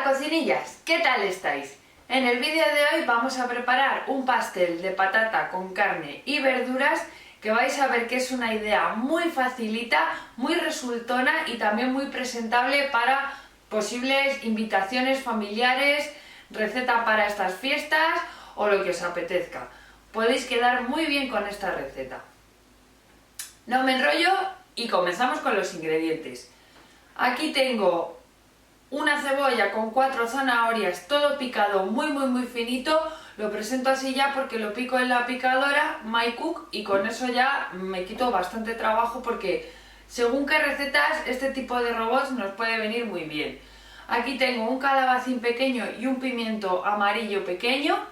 cocinillas, ¿qué tal estáis? En el vídeo de hoy vamos a preparar un pastel de patata con carne y verduras que vais a ver que es una idea muy facilita, muy resultona y también muy presentable para posibles invitaciones familiares, receta para estas fiestas o lo que os apetezca. Podéis quedar muy bien con esta receta. No me enrollo y comenzamos con los ingredientes. Aquí tengo una cebolla con 4 zanahorias, todo picado muy finito. Lo presento así ya porque lo pico en la picadora MyCook y con eso ya me quito bastante trabajo porque según qué recetas este tipo de robots nos puede venir muy bien. Aquí tengo un calabacín pequeño y un pimiento amarillo pequeño.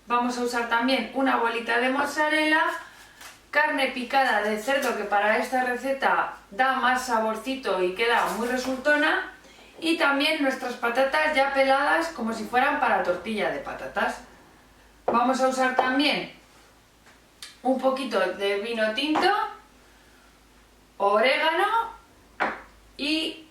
Vamos a usar también una bolita de mozzarella, carne picada de cerdo que para esta receta da más saborcito y queda muy resultona, y también nuestras patatas ya peladas como si fueran para tortilla de patatas. Vamos a usar también un poquito de vino tinto, orégano y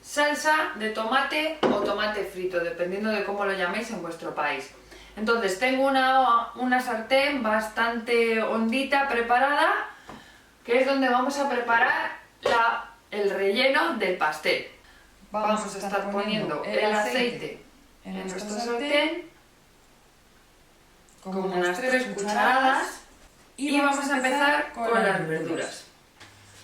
salsa de tomate o tomate frito, dependiendo de cómo lo llaméis en vuestro país. Entonces tengo una sartén bastante hondita preparada, que es donde vamos a preparar el relleno del pastel. Vamos a estar poniendo el aceite en nuestra sartén, como unas 3 cucharadas, y vamos a empezar con las verduras.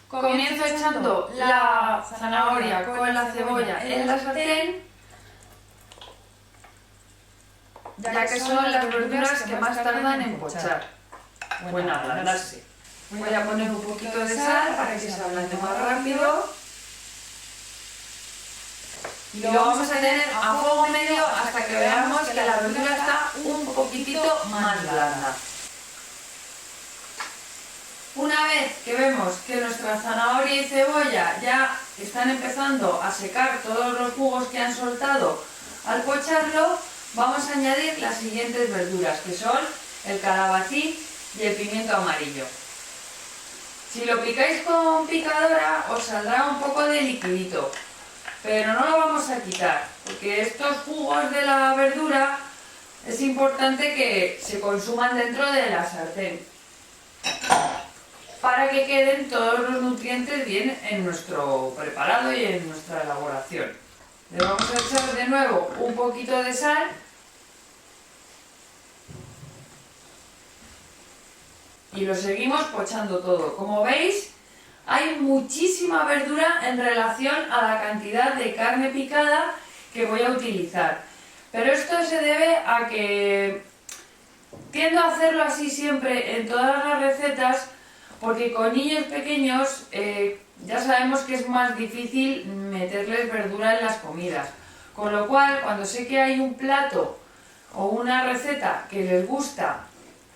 Comienzo echando la zanahoria con la cebolla en la sartén, ya que son las verduras que más tardan en pochar o en ablandarse. Voy a poner un poquito de sal para que se ablande más rápido y lo vamos a tener a fuego medio hasta que veamos que la verdura está un poquitito más blanda. Una vez que vemos que nuestra zanahoria y cebolla ya están empezando a secar todos los jugos que han soltado al pocharlo, vamos a añadir las siguientes verduras, que son el calabacín y el pimiento amarillo. Si lo picáis con picadora os saldrá un poco de liquidito, pero no lo vamos a quitar, porque estos jugos de la verdura es importante que se consuman dentro de la sartén, para que queden todos los nutrientes bien en nuestro preparado y en nuestra elaboración. Le vamos a echar de nuevo un poquito de sal y lo seguimos pochando todo. Como veis, hay muchísima verdura en relación a la cantidad de carne picada que voy a utilizar. Pero esto se debe a que tiendo a hacerlo así siempre en todas las recetas, porque con niños pequeños ya sabemos que es más difícil meterles verdura en las comidas. Con lo cual, cuando sé que hay un plato o una receta que les gusta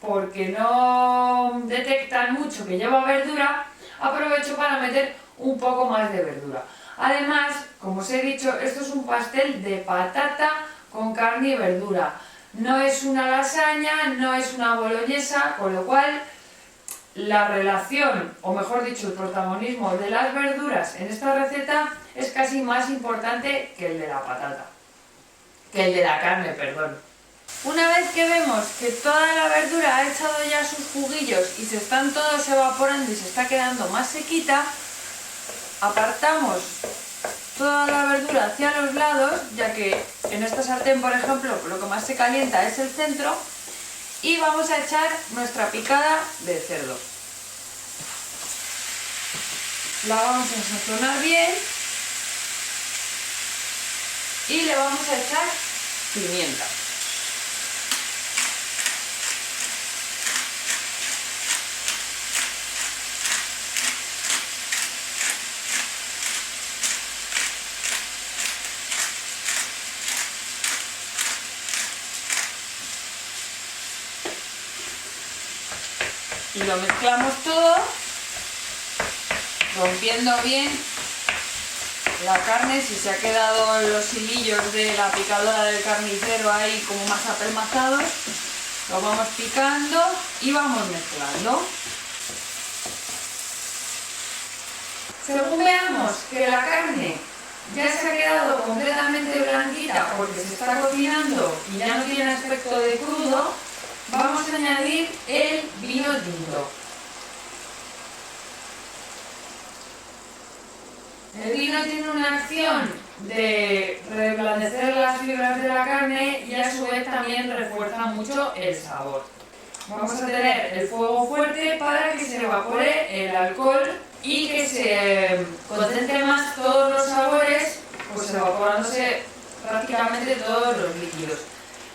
porque no detectan mucho que lleva verdura, aprovecho para meter un poco más de verdura. Además, como os he dicho, esto es un pastel de patata con carne y verdura. No es una lasaña, no es una boloñesa, con lo cual la relación, o mejor dicho, el protagonismo de las verduras en esta receta es casi más importante que el de la patata, que el de la carne, perdón. Una vez que vemos que toda la verdura ha echado ya sus juguillos y se están todos evaporando y se está quedando más sequita, apartamos toda la verdura hacia los lados, ya que en esta sartén, por ejemplo, lo que más se calienta es el centro, y vamos a echar nuestra picada de cerdo. La vamos a sazonar bien y le vamos a echar pimienta. Y lo mezclamos todo, rompiendo bien la carne. Si se ha quedado los hilillos de la picadora del carnicero ahí como más apelmazados, lo vamos picando y vamos mezclando. Según veamos que la carne ya se ha quedado completamente blandita porque se está cocinando y ya no tiene aspecto de crudo, vamos a añadir el vino tinto. El vino tiene una acción de reblandecer las fibras de la carne y a su vez también refuerza mucho el sabor. Vamos a tener el fuego fuerte para que se evapore el alcohol y que se concentre más todos los sabores, pues evaporándose prácticamente todos los líquidos.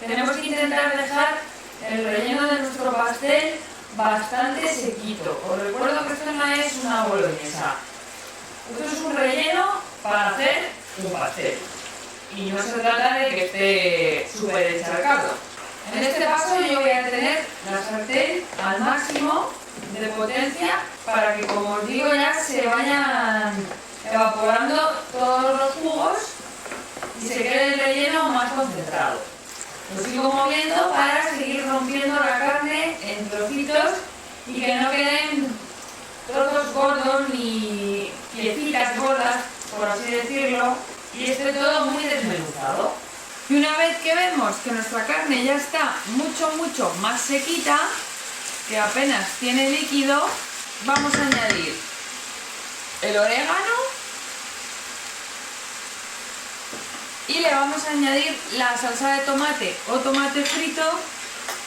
Tenemos que intentar dejar el relleno de nuestro pastel bastante sequito. Os recuerdo que esto no es una boloñesa. Esto es un relleno para hacer un pastel. Y no se trata de que esté súper encharcado. En este paso yo voy a tener la sartén al máximo de potencia para que, como os digo, ya se vayan evaporando todos los jugos y se quede el relleno más concentrado. Lo sigo moviendo para seguir rompiendo la carne en trocitos y que no queden trozos gordos ni piecitas gordas, por así decirlo, y esté todo muy desmenuzado. Y una vez que vemos que nuestra carne ya está mucho más sequita, que apenas tiene líquido, vamos a añadir el orégano y le vamos a añadir la salsa de tomate o tomate frito,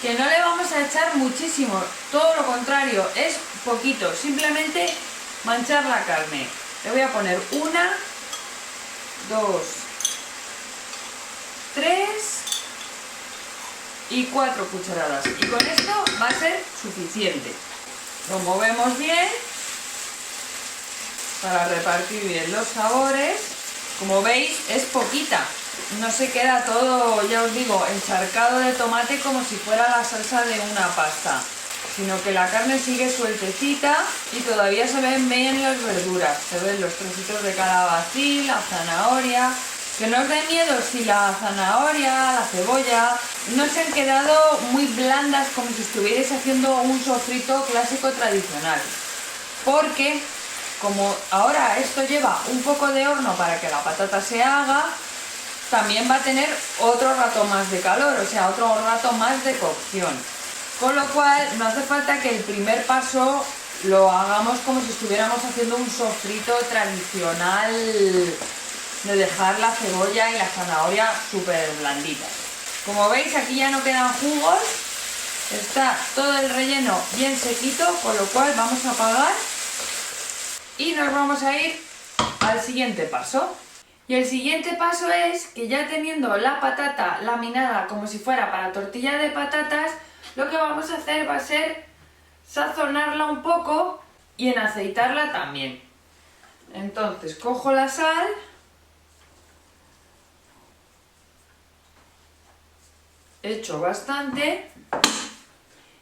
que no le vamos a echar muchísimo, todo lo contrario, es poquito, simplemente manchar la carne. Le voy a poner 1, 2, 3 y 4 cucharadas, y con esto va a ser suficiente. Lo movemos bien para repartir bien los sabores. Como veis, es poquita, no se queda todo, ya os digo, encharcado de tomate como si fuera la salsa de una pasta, sino que la carne sigue sueltecita y todavía se ven bien las verduras, se ven los trocitos de calabacín, la zanahoria. Que no os dé miedo si la zanahoria, la cebolla no se han quedado muy blandas como si estuvierais haciendo un sofrito clásico tradicional, porque como ahora esto lleva un poco de horno para que la patata se haga, también va a tener otro rato más de calor, o sea, otro rato más de cocción, con lo cual no hace falta que el primer paso lo hagamos como si estuviéramos haciendo un sofrito tradicional de dejar la cebolla y la zanahoria súper blanditas. Como veis, aquí ya no quedan jugos, está todo el relleno bien sequito, con lo cual vamos a apagar y nos vamos a ir al siguiente paso. Y el siguiente paso es que, ya teniendo la patata laminada como si fuera para tortilla de patatas, lo que vamos a hacer va a ser sazonarla un poco y en aceitarla también. Entonces cojo la sal, echo bastante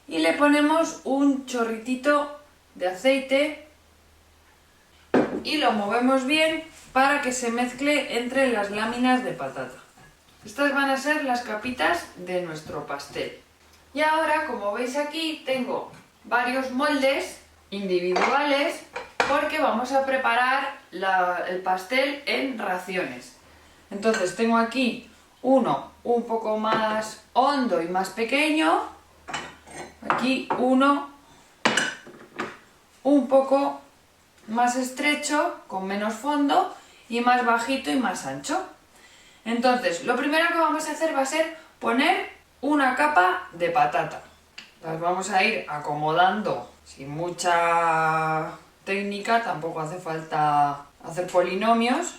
y le ponemos un chorritito de aceite y lo movemos bien para que se mezcle entre las láminas de patata. Estas van a ser las capitas de nuestro pastel. Y ahora, como veis aquí, tengo varios moldes individuales porque vamos a preparar el pastel en raciones. Entonces tengo aquí uno un poco más hondo y más pequeño, aquí uno un poco más estrecho, con menos fondo, y más bajito y más ancho. Entonces, lo primero que vamos a hacer va a ser poner una capa de patata. Las vamos a ir acomodando sin mucha técnica, tampoco hace falta hacer polinomios.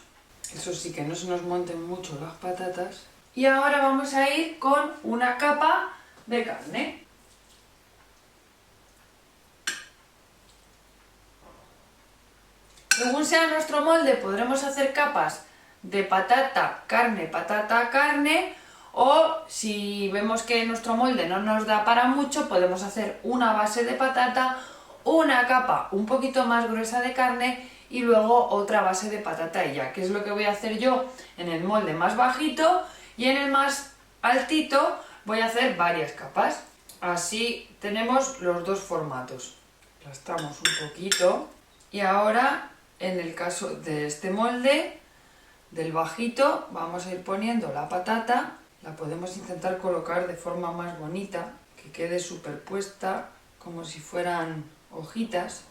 Eso sí, que no se nos monten mucho las patatas. Y ahora vamos a ir con una capa de carne. Según sea nuestro molde, podremos hacer capas de patata, carne, o si vemos que nuestro molde no nos da para mucho, podemos hacer una base de patata, una capa un poquito más gruesa de carne y luego otra base de patata y ya, que es lo que voy a hacer yo en el molde más bajito, y en el más altito voy a hacer varias capas. Así tenemos los dos formatos. Aplastamos un poquito y ahora, en el caso de este molde, del bajito vamos a ir poniendo la patata. La podemos intentar colocar de forma más bonita, que quede superpuesta como si fueran hojitas,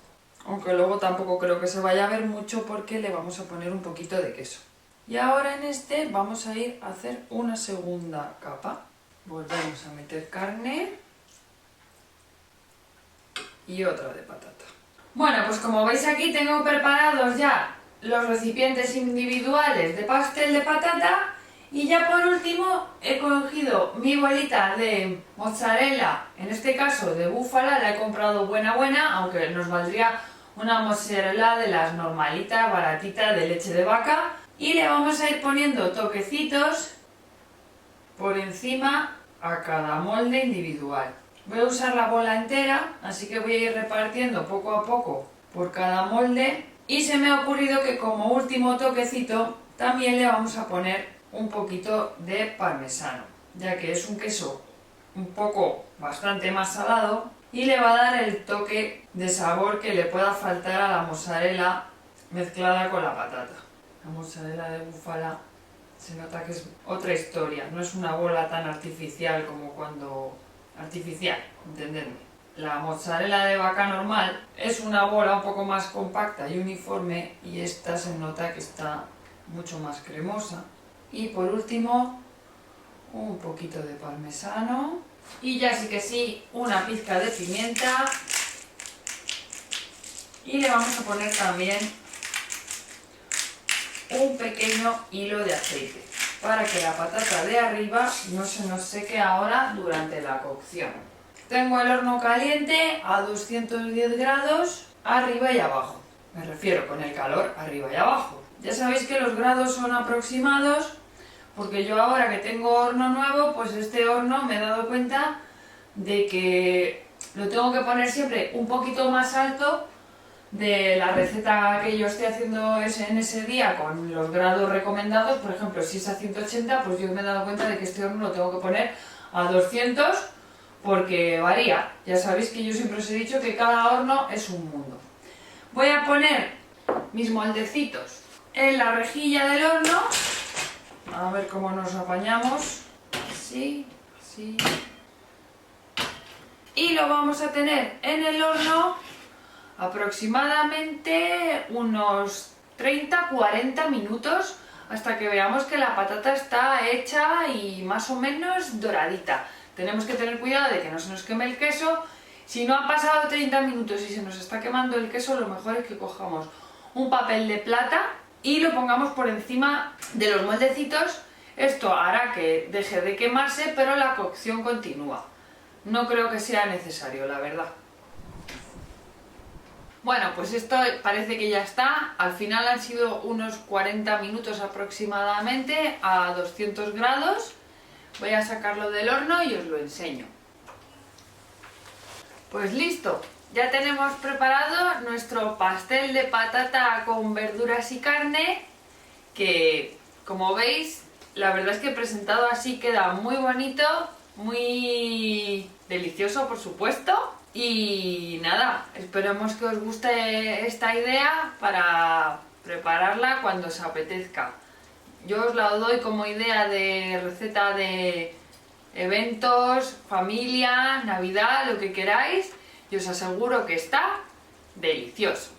aunque luego tampoco creo que se vaya a ver mucho porque le vamos a poner un poquito de queso. Y ahora en este vamos a ir a hacer una segunda capa. Volvemos a meter carne y otra de patata. Bueno, pues como veis aquí tengo preparados ya los recipientes individuales de pastel de patata. Y ya por último he cogido mi bolita de mozzarella, en este caso de búfala, la he comprado buena, aunque nos valdría una mozzarella de las normalitas, baratitas, de leche de vaca. Y le vamos a ir poniendo toquecitos por encima a cada molde individual. Voy a usar la bola entera, así que voy a ir repartiendo poco a poco por cada molde. Y se me ha ocurrido que como último toquecito también le vamos a poner un poquito de parmesano, ya que es un queso un poco bastante más salado y le va a dar el toque de sabor que le pueda faltar a la mozzarella mezclada con la patata. La mozzarella de búfala se nota que es otra historia, no es una bola tan artificial como cuando... artificial, entendedme. La mozzarella de vaca normal es una bola un poco más compacta y uniforme, y esta se nota que está mucho más cremosa. Y por último, un poquito de parmesano. Y ya sí que sí, una pizca de pimienta. Y le vamos a poner también un pequeño hilo de aceite, para que la patata de arriba no se nos seque ahora durante la cocción. Tengo el horno caliente a 210 grados, arriba y abajo. Me refiero con el calor arriba y abajo. Ya sabéis que los grados son aproximados, porque yo ahora que tengo horno nuevo, pues este horno me he dado cuenta de que lo tengo que poner siempre un poquito más alto de la receta que yo estoy haciendo en ese día con los grados recomendados. Por ejemplo, si es a 180, pues yo me he dado cuenta de que este horno lo tengo que poner a 200 porque varía. Ya sabéis que yo siempre os he dicho que cada horno es un mundo. Voy a poner mis moldecitos en la rejilla del horno. A ver cómo nos apañamos. Así, así. Y lo vamos a tener en el horno aproximadamente unos 30-40 minutos, hasta que veamos que la patata está hecha y más o menos doradita. Tenemos que tener cuidado de que no se nos queme el queso. Si no ha pasado 30 minutos y se nos está quemando el queso, lo mejor es que cojamos un papel de plata y lo pongamos por encima de los moldecitos. Esto hará que deje de quemarse, pero la cocción continúa. No creo que sea necesario, la verdad. Bueno, pues esto parece que ya está. Al final han sido unos 40 minutos aproximadamente a 200 grados. Voy a sacarlo del horno y os lo enseño. Pues listo, ya tenemos preparado nuestro pastel de patata con verduras y carne, que como veis, la verdad es que presentado así queda muy bonito, muy delicioso por supuesto. Y nada, esperemos que os guste esta idea para prepararla cuando os apetezca. Yo os la doy como idea de receta de eventos, familia, Navidad, lo que queráis, y os aseguro que está delicioso.